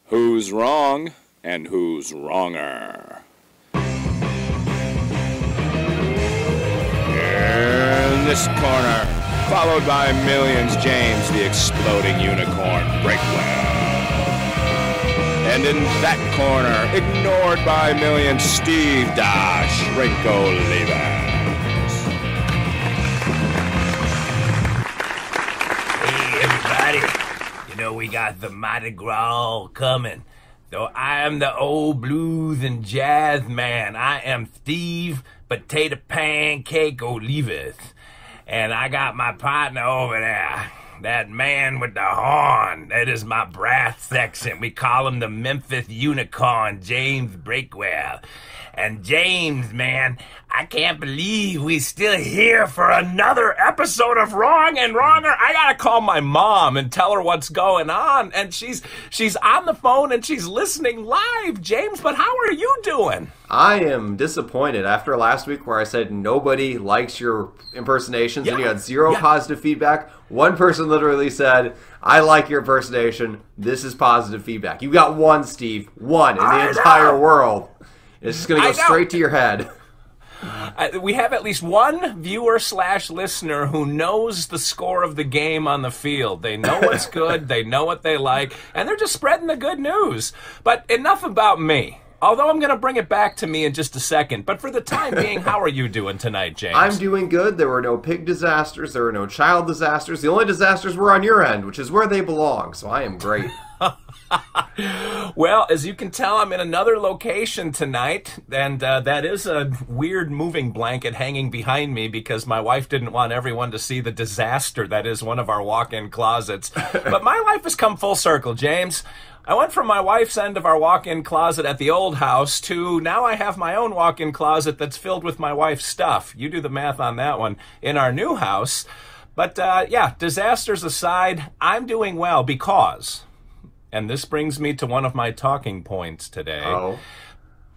Who's wrong and who's wronger? In this corner, followed by millions, James the Exploding Unicorn Breakwell. And in that corner, ignored by millions, Steve Da Shrinko Leavers. Hey, everybody. You know, we got the Mardi Gras coming. Though I am the old blues and jazz man. I am Steve Potato Pancake Olivas. And I got my partner over there. That man with the horn. That is my brass section. We call him the Memphis Unicorn, James Breakwell. And James, man, I can't believe we still here for another episode of Wrong and Wronger. I gotta call my mom and tell her what's going on. And she's on the phone and she's listening live, James. But how are you doing? I am disappointed after last week where I said nobody likes your impersonations and you had zero positive feedback. One person literally said, I like your impersonation. This is positive feedback. You got one, Steve. One in the entire world. It's just going to go straight to your head. We have at least one viewer/listener who knows the score of the game on the field. They know what's good, they know what they like, and they're just spreading the good news. But enough about me. Although I'm going to bring it back to me in just a second. But for the time being, how are you doing tonight, James? I'm doing good. There were no pig disasters. There were no child disasters. The only disasters were on your end, which is where they belong. So I am great. Well, as you can tell, I'm in another location tonight, and that is a weird moving blanket hanging behind me because my wife didn't want everyone to see the disaster that is one of our walk-in closets. But my life has come full circle, James. I went from my wife's end of our walk-in closet at the old house to now I have my own walk-in closet that's filled with my wife's stuff. You do the math on that one. In our new house. But, yeah, disasters aside, I'm doing well because... And this brings me to one of my talking points today. Oh.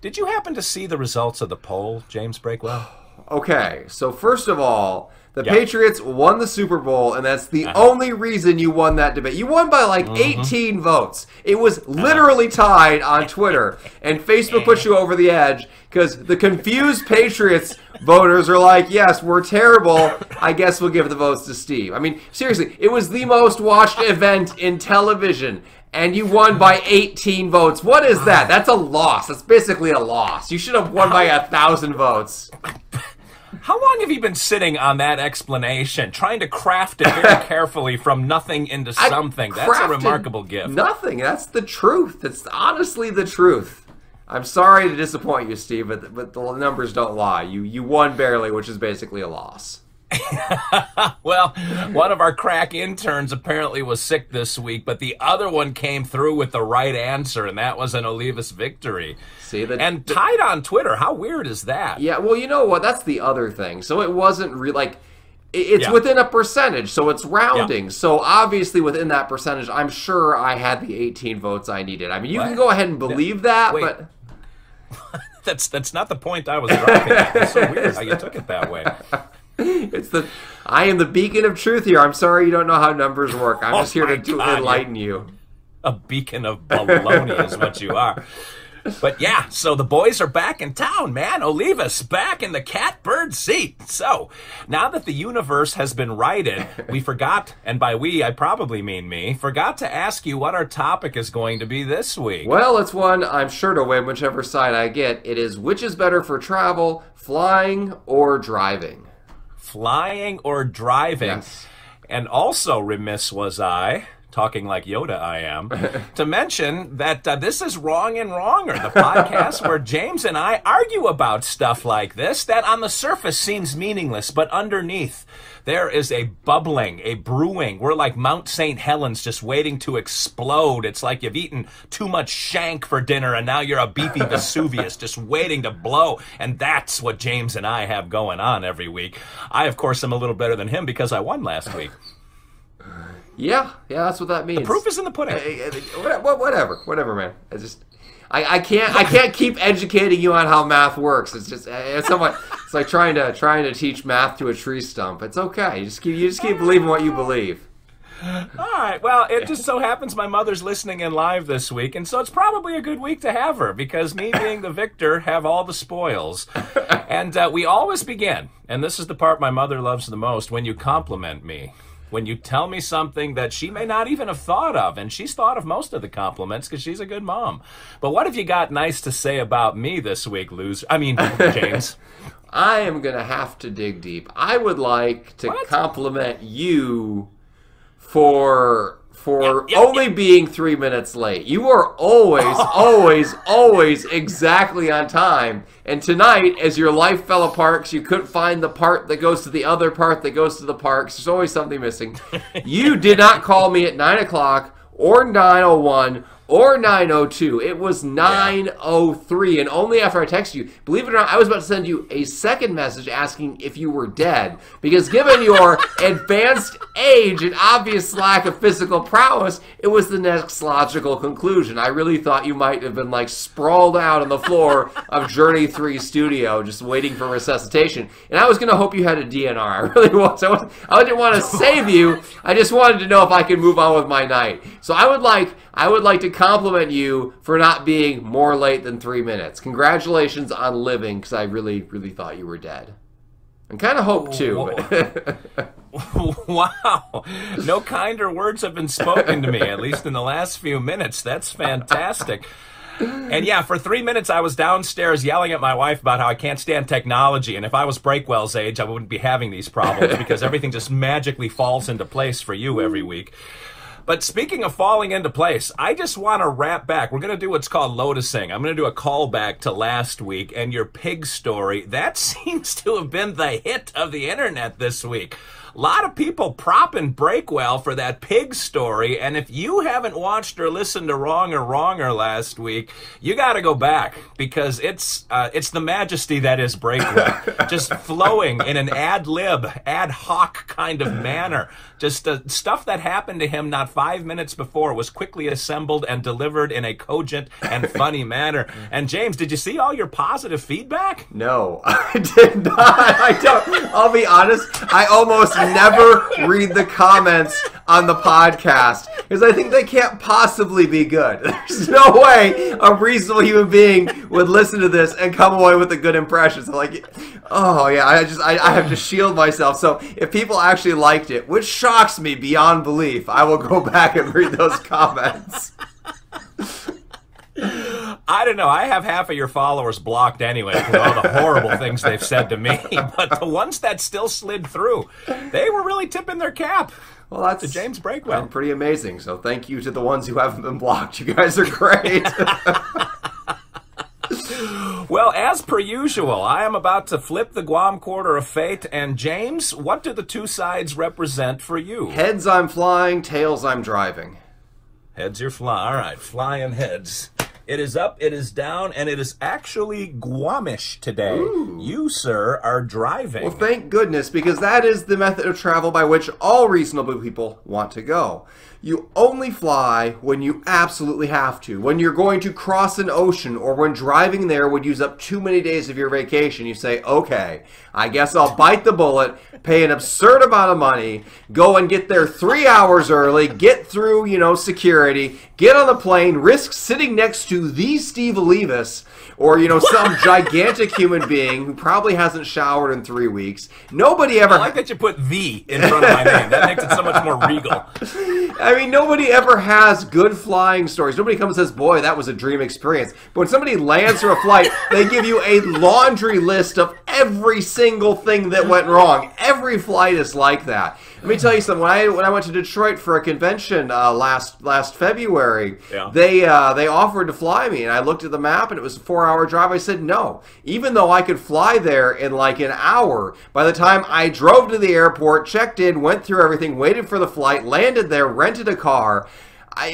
Did you happen to see the results of the poll, James Breakwell? Okay, so first of all, the Patriots won the Super Bowl, and that's the only reason you won that debate. You won by like 18 votes. It was literally tied on Twitter, and Facebook put you over the edge because the confused Patriots voters are like, yes, we're terrible. I guess we'll give the votes to Steve. I mean, seriously, it was the most watched event in television. And you won by 18 votes. What is that? That's a loss. That's basically a loss. You should have won by 1,000 votes. How long have you been sitting on that explanation, trying to craft it very carefully from nothing into something? That's a remarkable gift. Nothing. That's the truth. It's honestly the truth. I'm sorry to disappoint you, Steve, but the numbers don't lie. You won barely, which is basically a loss. Well, one of our crack interns apparently was sick this week, but the other one came through with the right answer, and that was an Olivas victory. See, and tied on Twitter. How weird is that? Yeah, well, you know what? That's the other thing. So it wasn't it's within a percentage, so it's rounding. Yeah. So obviously within that percentage, I'm sure I had the 18 votes I needed. I mean, you can go ahead and believe that, but... That's not the point I was driving at. It's so weird how you took it that way. I am the beacon of truth here. I'm sorry you don't know how numbers work. I'm just here to enlighten you. A beacon of baloney is what you are. But yeah, so the boys are back in town, man. Olivas back in the catbird seat. So now that the universe has been righted, we forgot, and by we I probably mean me, forgot to ask you what our topic is going to be this week. Well, it's one I'm sure to win whichever side I get. It is which is better for travel, flying or driving? Flying or driving. Yes. And also remiss was I, talking like Yoda I am, to mention that this is Wrong and Wronger, the podcast where James and I argue about stuff like this that on the surface seems meaningless, but underneath there is a bubbling, a brewing. We're like Mount St. Helens just waiting to explode. It's like you've eaten too much shank for dinner and now you're a beefy Vesuvius just waiting to blow. And that's what James and I have going on every week. I, of course, am a little better than him because I won last week. Yeah, that's what that means. The proof is in the pudding. Whatever, man. I can't keep educating you on how math works. It's like trying to teach math to a tree stump. It's okay. You just keep believing what you believe. All right. Well, it just so happens my mother's listening in live this week, and so it's probably a good week to have her because me being the victor have all the spoils. And we always begin, and this is the part my mother loves the most, when you compliment me. When you tell me something that she may not even have thought of, and she's thought of most of the compliments because she's a good mom. But what have you got nice to say about me this week, James? I am going to have to dig deep. I would like to compliment you for only being 3 minutes late. You are always exactly on time. And tonight, as your life fell apart because you couldn't find the part that goes to the other part that goes to the parks, there's always something missing. You did not call me at 9 o'clock or 9:01 or 9:02. It was 9:03, and only after I texted you. Believe it or not, I was about to send you a second message asking if you were dead, because given your advanced age and obvious lack of physical prowess, it was the next logical conclusion. I really thought you might have been like sprawled out on the floor of Journey 3 studio just waiting for resuscitation, and I was going to hope you had a DNR. I really was. I didn't want to save you. I just wanted to know if I could move on with my night. So I would like to compliment you for not being more late than 3 minutes. Congratulations on living, because I really, really thought you were dead. And kind of hope too. Wow. No kinder words have been spoken to me, at least in the last few minutes. That's fantastic. And yeah, for 3 minutes I was downstairs yelling at my wife about how I can't stand technology, and if I was Breakwell's age, I wouldn't be having these problems because everything just magically falls into place for you every week. But speaking of falling into place, I just want to wrap back. We're going to do what's called lotusing. I'm going to do a callback to last week and your pig story. That seems to have been the hit of the internet this week. A lot of people propping Breakwell for that pig story, and if you haven't watched or listened to Wrong or Wronger last week, you got to go back, because it's the majesty that is Breakwell, just flowing in an ad hoc kind of manner. Just stuff that happened to him not 5 minutes before was quickly assembled and delivered in a cogent and funny manner. And James, did you see all your positive feedback? No, I did not. I don't. I'll be honest. I almost never read the comments on the podcast because I think they can't possibly be good. There's no way a reasonable human being would listen to this and come away with a good impression. So like, oh yeah, I have to shield myself. So if people actually liked it, which shocks me beyond belief, I will go back and read those comments. I don't know. I have half of your followers blocked anyway for all the horrible things they've said to me. But the ones that still slid through, they were really tipping their cap. Well, that's to James Breakwell. Pretty amazing. So thank you to the ones who haven't been blocked. You guys are great. Well, as per usual, I am about to flip the Guam quarter of fate. And James, what do the two sides represent for you? Heads, I'm flying. Tails, I'm driving. Heads, you're flying. All right, flying heads. It is up, it is down, and it is actually Guamish today. Ooh. You, sir, are driving. Well, thank goodness, because that is the method of travel by which all reasonable people want to go. You only fly when you absolutely have to. When you're going to cross an ocean, or when driving there would use up too many days of your vacation, you say, okay, I guess I'll bite the bullet, pay an absurd amount of money, go and get there 3 hours early, get through, security, get on the plane, risk sitting next to the Steve Olivas, or, some gigantic human being who probably hasn't showered in 3 weeks. Nobody ever... I like that you put "the" in front of my name. That makes it so much more regal. I mean, nobody ever has good flying stories. Nobody comes and says, boy, that was a dream experience. But when somebody lands for a flight, they give you a laundry list of every single thing that went wrong. Every flight is like that. Let me tell you something. When I went to Detroit for a convention last February, yeah. They offered to fly me, and I looked at the map, and it was a 4-hour drive. I said no. Even though I could fly there in like an hour, by the time I drove to the airport, checked in, went through everything, waited for the flight, landed there, rented a car,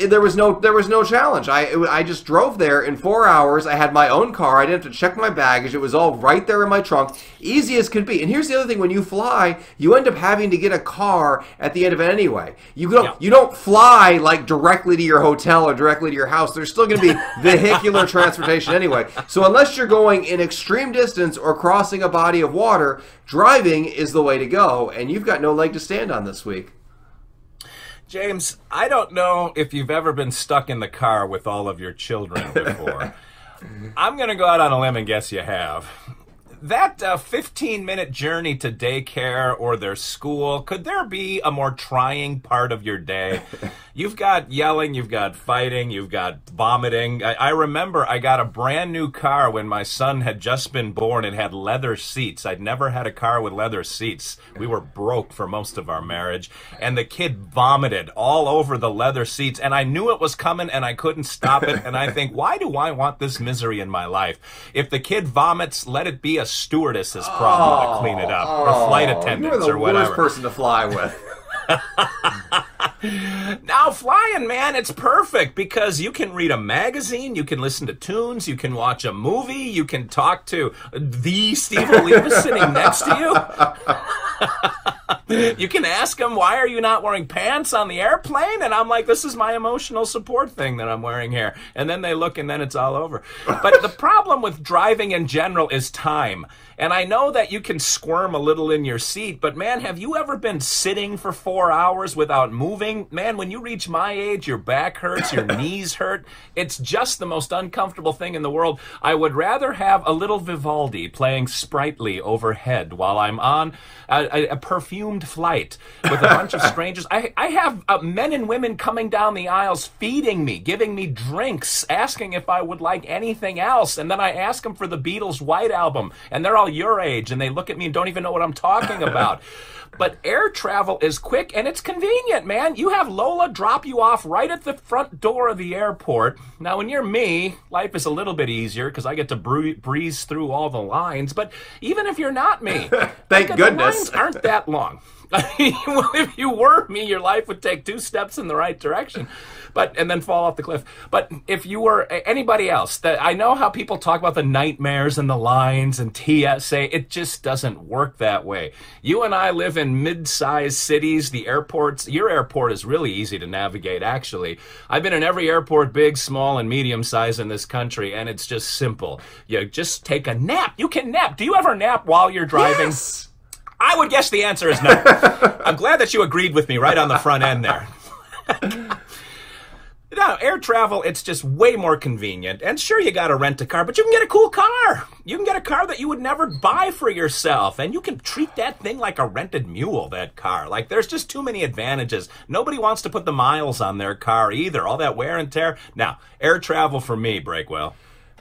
there was no challenge. I just drove there in 4 hours. I had my own car. I didn't have to check my baggage. It was all right there in my trunk. Easy as could be. And here's the other thing. When you fly, you end up having to get a car at the end of it anyway. You don't fly like directly to your hotel or directly to your house. There's still going to be vehicular transportation anyway. So unless you're going in extreme distance or crossing a body of water, driving is the way to go. And you've got no leg to stand on this week. James, I don't know if you've ever been stuck in the car with all of your children before. I'm going to go out on a limb and guess you have. That 15-minute journey to daycare or their school, could there be a more trying part of your day? You've got yelling, you've got fighting, you've got vomiting. I remember I got a brand new car when my son had just been born and had leather seats. I'd never had a car with leather seats. We were broke for most of our marriage. And the kid vomited all over the leather seats. And I knew it was coming and I couldn't stop it. And I think, why do I want this misery in my life? If the kid vomits, let it be a stewardess's problem to clean it up. Or flight attendants or whatever. You're the worst person to fly with. Now, flying, man, it's perfect because you can read a magazine, you can listen to tunes, you can watch a movie, you can talk to the Steve Oliva sitting next to you. You can ask him, why are you not wearing pants on the airplane? And I'm like, this is my emotional support thing that I'm wearing here. And then they look and then it's all over. But the problem with driving in general is time. And I know that you can squirm a little in your seat, but man, have you ever been sitting for 4 hours without moving? Man, when you reach my age, your back hurts, your knees hurt. It's just the most uncomfortable thing in the world. I would rather have a little Vivaldi playing sprightly overhead while I'm on a perfumed flight with a bunch of strangers. I have men and women coming down the aisles feeding me, giving me drinks, asking if I would like anything else. And then I ask them for the Beatles' White Album, and they're all your age, and they look at me and don't even know what I'm talking about. But air travel is quick, and it's convenient, man. You have Lola drop you off right at the front door of the airport. Now, when you're me, life is a little bit easier because I get to breeze through all the lines. But even if you're not me, thank goodness, the lines aren't that long. Well, if you were me, your life would take 2 steps in the right direction, and then fall off the cliff. But if you were anybody else, I know how people talk about the nightmares and the lines and TSA. It just doesn't work that way. You and I live in mid-sized cities. The airports, your airport is really easy to navigate, actually. I've been in every airport, big, small, and medium size in this country, and it's just simple. You just take a nap. You can nap. Do you ever nap while you're driving? Yes. I would guess the answer is no. I'm glad that you agreed with me right on the front end there. No, air travel, it's just way more convenient. And sure, you got to rent a car, but you can get a cool car. You can get a car that you would never buy for yourself. And you can treat that thing like a rented mule, that car. Like, there's just too many advantages. Nobody wants to put the miles on their car either. All that wear and tear. Now, air travel for me, Breakwell.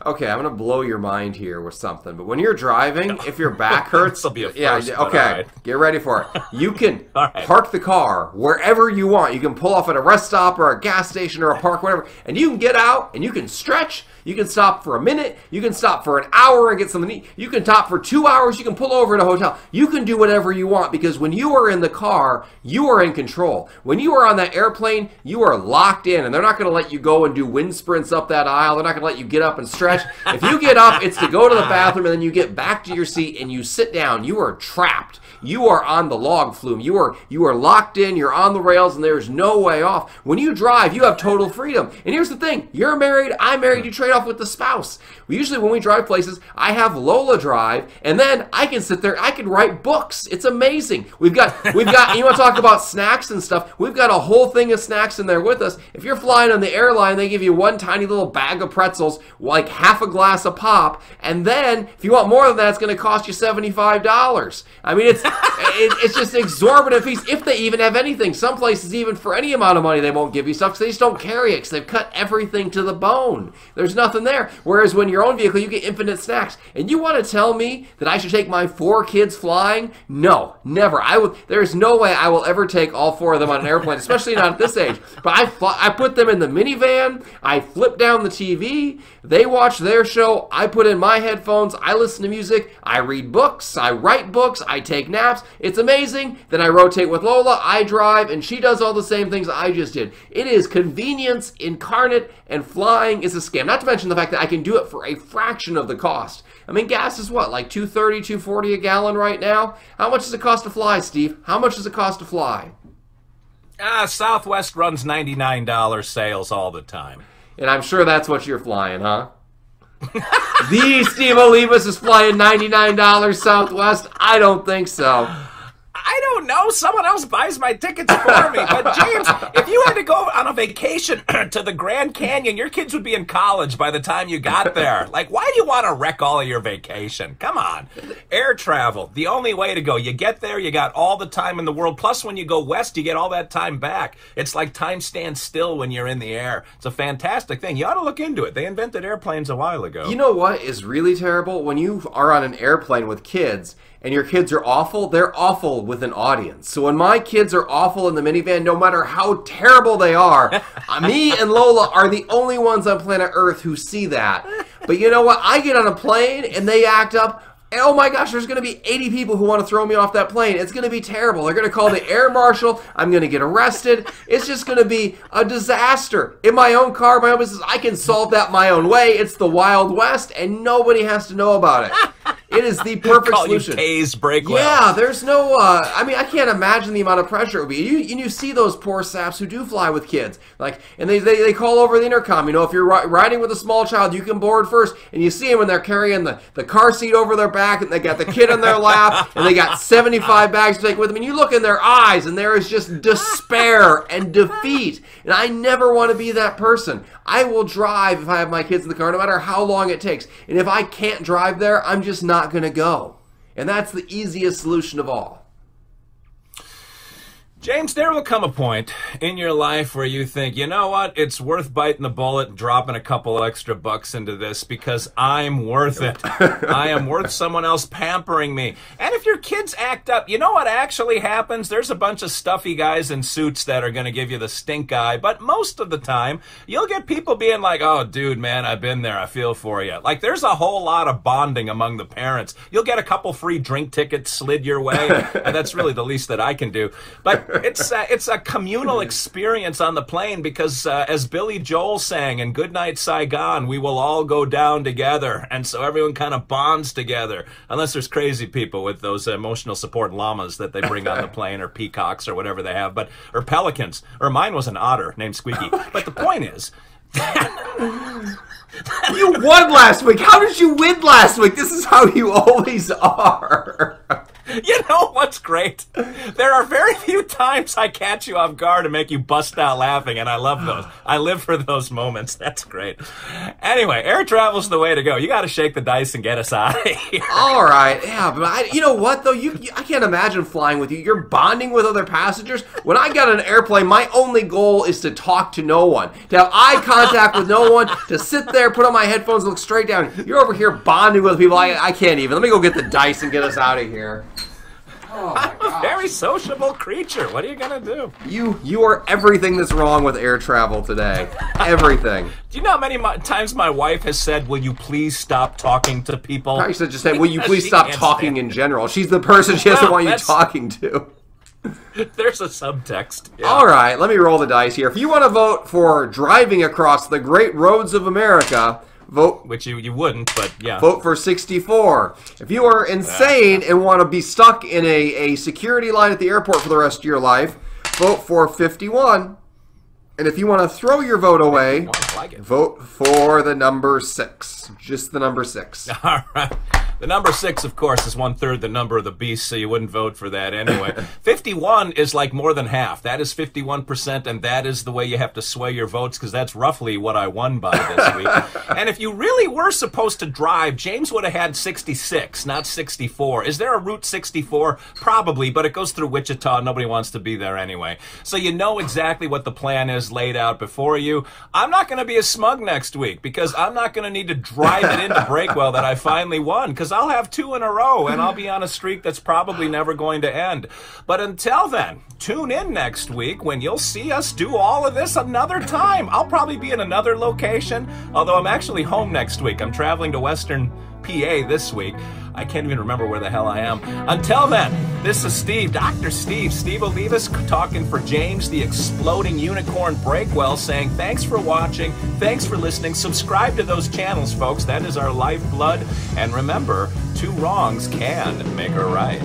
Okay, I'm gonna blow your mind here with something. But when you're driving, if your back hurts, this'll be a first, okay, right. Get ready for it. You can Right. park the car wherever you want. You can pull off at a rest stop or a gas station or a park, whatever, and you can get out and you can stretch. You can stop for a minute. You can stop for an hour and get something to eat. You can stop for 2 hours. You can pull over at a hotel. You can do whatever you want because when you are in the car, you are in control. When you are on that airplane, you are locked in, and they're not going to let you go and do wind sprints up that aisle. They're not going to let you get up and stretch. If you get up, it's to go to the bathroom, and then you get back to your seat and you sit down. You are trapped. You are on the log flume. You are locked in. You're on the rails, and there's no way off. When you drive, you have total freedom. And here's the thing: you're married. I'm married. You trade off with the spouse. Usually, when we drive places, I have Lola drive, and then I can sit there. I can write books. It's amazing. We've got. You want to talk about snacks and stuff? We've got a whole thing of snacks in there with us. If you're flying on the airline, they give you one tiny little bag of pretzels, like half a glass of pop, and then if you want more than that, it's going to cost you $75. I mean, it's just exorbitant fees, if they even have anything. Some places, even for any amount of money, they won't give you stuff because they just don't carry it because they've cut everything to the bone. There's nothing there. Whereas when your own vehicle, you get infinite snacks. And you want to tell me that I should take my 4 kids flying? No, never. There's no way I will ever take all 4 of them on an airplane, especially not at this age. But I put them in the minivan. I flip down the TV. They watch their show. I put in my headphones. I listen to music. I read books. I write books. I take naps. It's amazing. Then I rotate with Lola. I drive, and she does all the same things I just did. It is convenience incarnate, and flying is a scam. Not to mention the fact that I can do it for a fraction of the cost. I mean, gas is what, like $2.30, $2.40 a gallon right now? How much does it cost to fly, Steve? How much does it cost to fly? Southwest runs $99 sales all the time. And I'm sure that's what you're flying, huh? The Steve Olivas is flying $99 Southwest? I don't think so. I don't No, someone else buys my tickets for me. But James, if you had to go on a vacation to the Grand Canyon, your kids would be in college by the time you got there. Like, why do you want to wreck all of your vacation? Come on. Air travel, the only way to go. You get there, you got all the time in the world. Plus, when you go west, you get all that time back. It's like time stands still when you're in the air. It's a fantastic thing. You ought to look into it. They invented airplanes a while ago. You know what is really terrible? When you are on an airplane with kids and your kids are awful, they're awful with an audience. So when my kids are awful in the minivan, no matter how terrible they are, me and Lola are the only ones on planet Earth who see that. But you know what? I get on a plane and they act up. And oh my gosh, there's going to be 80 people who want to throw me off that plane. It's going to be terrible. They're going to call the air marshal. I'm going to get arrested. It's just going to be a disaster. In my own car, my own business, I can solve that my own way. It's the Wild West, and nobody has to know about it. It is the perfect solution. Tased Breakwell. Yeah, there's no, I mean, I can't imagine the amount of pressure it would be. You see those poor saps who do fly with kids. Like, and they call over the intercom. You know, if you're riding with a small child, you can board first. And you see them when they're carrying the car seat over their back, and they got the kid on their lap, and they got 75 bags to take with them. And you look in their eyes, and there is just despair and defeat. And I never want to be that person. I will drive if I have my kids in the car, no matter how long it takes. And if I can't drive there, I'm just not going to go. And that's the easiest solution of all. James, there will come a point in your life where you think, you know what, it's worth biting the bullet and dropping a couple extra bucks into this because I'm worth it. I am worth someone else pampering me. And if your kids act up, you know what actually happens? There's a bunch of stuffy guys in suits that are going to give you the stink eye, but most of the time, you'll get people being like, oh, dude, man, I've been there. I feel for you. Like, there's a whole lot of bonding among the parents. You'll get a couple free drink tickets slid your way, and that's really the least that I can do. But it's a communal experience on the plane because as Billy Joel sang in Goodnight Saigon, we will all go down together. And so everyone kind of bonds together, unless there's crazy people with those emotional support llamas that they bring on the plane, or peacocks or whatever they have, or pelicans, or mine was an otter named Squeaky. But the point is, you won last week. How did you win last week? This is how you always are. You know what's great? There are very few times I catch you off guard and make you bust out laughing, and I love those. I live for those moments. That's great. Anyway, air travel's the way to go. You got to shake the dice and get us out of here. All right. Yeah, but you know what, though? I can't imagine flying with you. You're bonding with other passengers. When I got on an airplane, my only goal is to talk to no one, to have eye contact with no one, to sit there, put on my headphones, look straight down. You're over here bonding with people. I can't even. Let me go get the dice and get us out of here. Oh I'm a very sociable creature. What are you going to do? You are everything that's wrong with air travel today. Everything. Do you know how many times my wife has said, will you please stop talking to people? Probably should just say, will you please stop talking in general? She's the person she doesn't want you talking to. There's a subtext. Yeah. All right, let me roll the dice here. If you want to vote for driving across the great roads of America, vote. Which you wouldn't, but yeah. Vote for 64. If you are insane and want to be stuck in a security line at the airport for the rest of your life, vote for 51. And if you want to throw your vote away, vote for the number 6. Just the number 6. All right. The number 6, of course, is 1/3 the number of the beast, so you wouldn't vote for that anyway. 51 is like more than half. That is 51%, and that is the way you have to sway your votes, because that's roughly what I won by this week. And if you really were supposed to drive, James would have had 66, not 64. Is there a Route 64? Probably, but it goes through Wichita. Nobody wants to be there anyway. So you know exactly what the plan is laid out before you. I'm not going to be a smug next week, because I'm not going to need to drive it into Breakwell that I finally won, because I'll have 2 in a row, and I'll be on a streak that's probably never going to end. But until then, tune in next week when you'll see us do all of this another time. I'll probably be in another location, although I'm actually home next week. I'm traveling to Western PA this week. I can't even remember where the hell I am. Until then, this is Steve, Dr. Steve Olivas, talking for James, the exploding unicorn Breakwell, saying thanks for watching, thanks for listening. Subscribe to those channels, folks. That is our lifeblood. And remember, 2 wrongs can make a right.